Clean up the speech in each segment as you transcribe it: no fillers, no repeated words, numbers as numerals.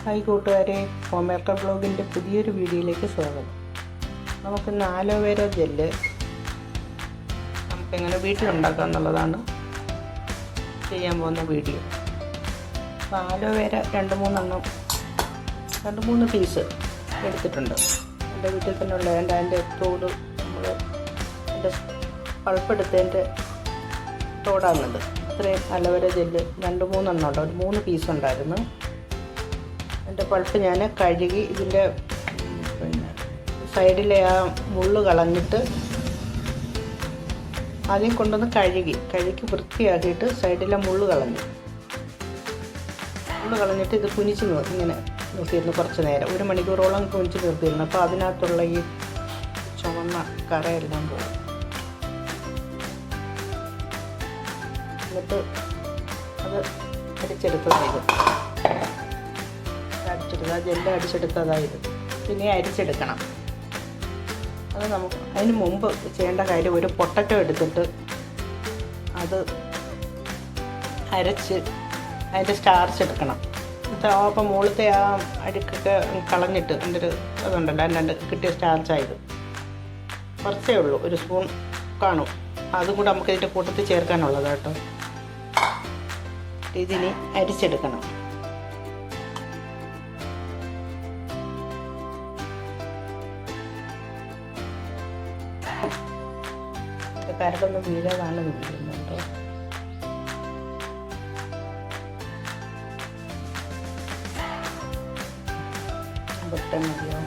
Hi കൂട്ടുകാരെ, home maker ബ്ലോഗിൻ്റെ പുതിയൊരു വീഡിയോയിലേക്ക് സ്വാഗതം. നമുക്കിന്ന് ആലോവേര ജെല്ല് നമുക്കെങ്ങനെ വീട്ടിലുണ്ടാക്കാം എന്നുള്ളതാണ് ചെയ്യാൻ പോകുന്ന വീഡിയോ. അപ്പോൾ ആലോവേര രണ്ട് മൂന്ന് പീസ് എടുത്തിട്ടുണ്ട്. എൻ്റെ വീട്ടിൽ തന്നെ ഉള്ള അതിൻ്റെ തോട് നമ്മൾ അതിൻ്റെ പൾപ്പെടുത്തതിൻ്റെ തോടാണത്. ഇത്രയും ആലോവേര ജെല്ല് 2-3 ഉണ്ട്. ഒരു 3 പീസ് ഉണ്ടായിരുന്നു. അതിൻ്റെ പൾപ്പ് ഞാൻ കഴുകി ഇതിൻ്റെ സൈഡിലെ ആ മുള്ള് കളഞ്ഞിട്ട് ആദ്യം കൊണ്ടുവന്ന് കഴുകി വൃത്തിയാക്കിയിട്ട് സൈഡിലെ മുള്ള് കളഞ്ഞിട്ട് ഇത് കുനിച്ച് ഇങ്ങനെ നിർത്തിയിരുന്നു. കുറച്ച് നേരം 1 മണിക്കൂറോളം കുനിച്ച് നിർത്തിയിരുന്നു. അപ്പോൾ അതിനകത്തുള്ള ഈ ചുവന്ന കറയെല്ലാം പോകും. എന്നിട്ട് അത് അരിച്ചെടുത്തതായത് ആ ജെല്ല് അടിച്ചെടുത്തതായത് പിന്നെ അരിച്ചെടുക്കണം. അത് നമുക്ക് അതിന് മുമ്പ് ചെയ്യേണ്ട കാര്യം, ഒരു പൊട്ടറ്റോ എടുത്തിട്ട് അത് അരച്ച് അതിൻ്റെ സ്റ്റാർച്ച് എടുക്കണം. അപ്പം മുകളിലത്തെ ആ അഴുക്കൊക്കെ കളഞ്ഞിട്ട് എൻ്റെ ഒരു അതുണ്ടല്ലോ അതിൻ്റെ കിട്ടിയ സ്റ്റാർച്ചായത് കുറച്ചേ ഉള്ളൂ, 1 സ്പൂൺ കാണും. അതും കൂടെ നമുക്ക് ഇതിൻ്റെ കൂട്ടത്തിൽ ചേർക്കാനുള്ളത് കേട്ടോ. ഇതിനി അരിച്ചെടുക്കണം. കരടൊന്നും വീഴാതാണ് വീഴുന്നുണ്ടോ. അതൊക്കെ മതിയോ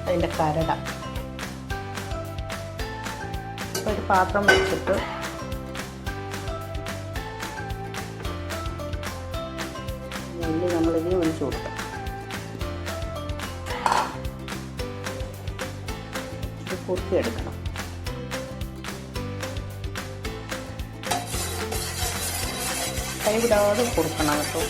അതിൻ്റെ കരട. ഒരു പാത്രം വെച്ചിട്ട് നെല്ല് നമ്മളിതിൽ ഒഴിച്ചു കൊടുക്കാം. ഇത് കുറുക്കിയെടുക്കണം. കൈവിടാതെ കൊടുക്കണം കേട്ടോ.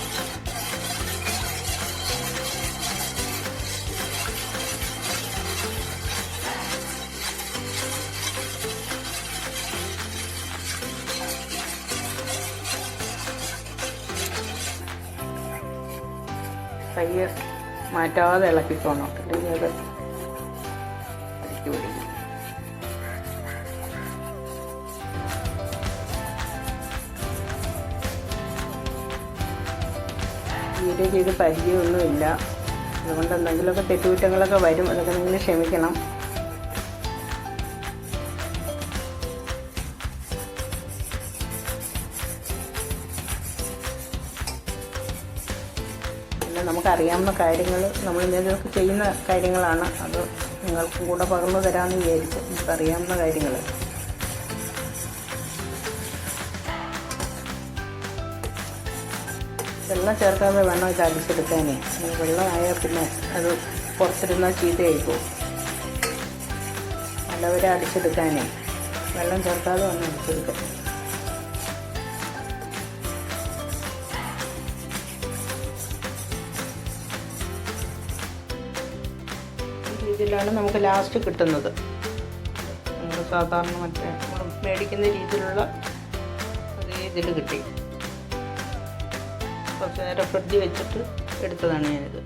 കൈ മാറ്റാതെ ഇളക്കിക്കോണം, അല്ലെങ്കിൽ അത് അടിച്ചു പിടിക്കും. തീരെ ചെയ്ത് പരിചയമൊന്നുമില്ല, അതുകൊണ്ട് എന്തെങ്കിലുമൊക്കെ തെറ്റുകുറ്റങ്ങളൊക്കെ വരും. അതൊക്കെ നിങ്ങൾ ക്ഷമിക്കണം. പിന്നെ നമുക്കറിയാവുന്ന കാര്യങ്ങൾ, നമ്മളിതൊക്കെ ചെയ്യുന്ന കാര്യങ്ങളാണ്. അത് നിങ്ങൾക്കും കൂടെ പകർന്നു തരാമെന്ന് വിചാരിച്ച്. നമുക്കറിയാവുന്ന കാര്യങ്ങൾ വെള്ളം ചേർക്കാതെ വേണം ഇത് അടിച്ചെടുക്കാനേ. വെള്ളമായാൽ പിന്നെ അത് പുറത്തിരുന്നാൽ ചീത്തയായി പോകും. നല്ലവരെ അടിച്ചെടുക്കാനേ വെള്ളം ചേർക്കാതെ വേണം അടിച്ചെടുക്കാൻ. ഈ രീതിയിലാണ് നമുക്ക് ലാസ്റ്റ് കിട്ടുന്നത്. നമ്മൾ സാധാരണ മറ്റേ നമ്മൾ മേടിക്കുന്ന രീതിയിലുള്ള അതേ ഇതിൽ കിട്ടി. കുറച്ച് നേരം ഫ്രിഡ്ജിൽ വെച്ചിട്ട് എടുത്തതാണ് ഞാനിത്.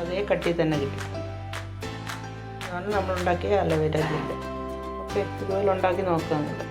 അതേ കട്ടി തന്നെ കിട്ടി. അതാണ് നമ്മളുണ്ടാക്കിയ അലോവേര ജെല്ല്. ഓക്കെ, ഇതുപോലെ ഉണ്ടാക്കി നോക്കാമെന്നുള്ളത്.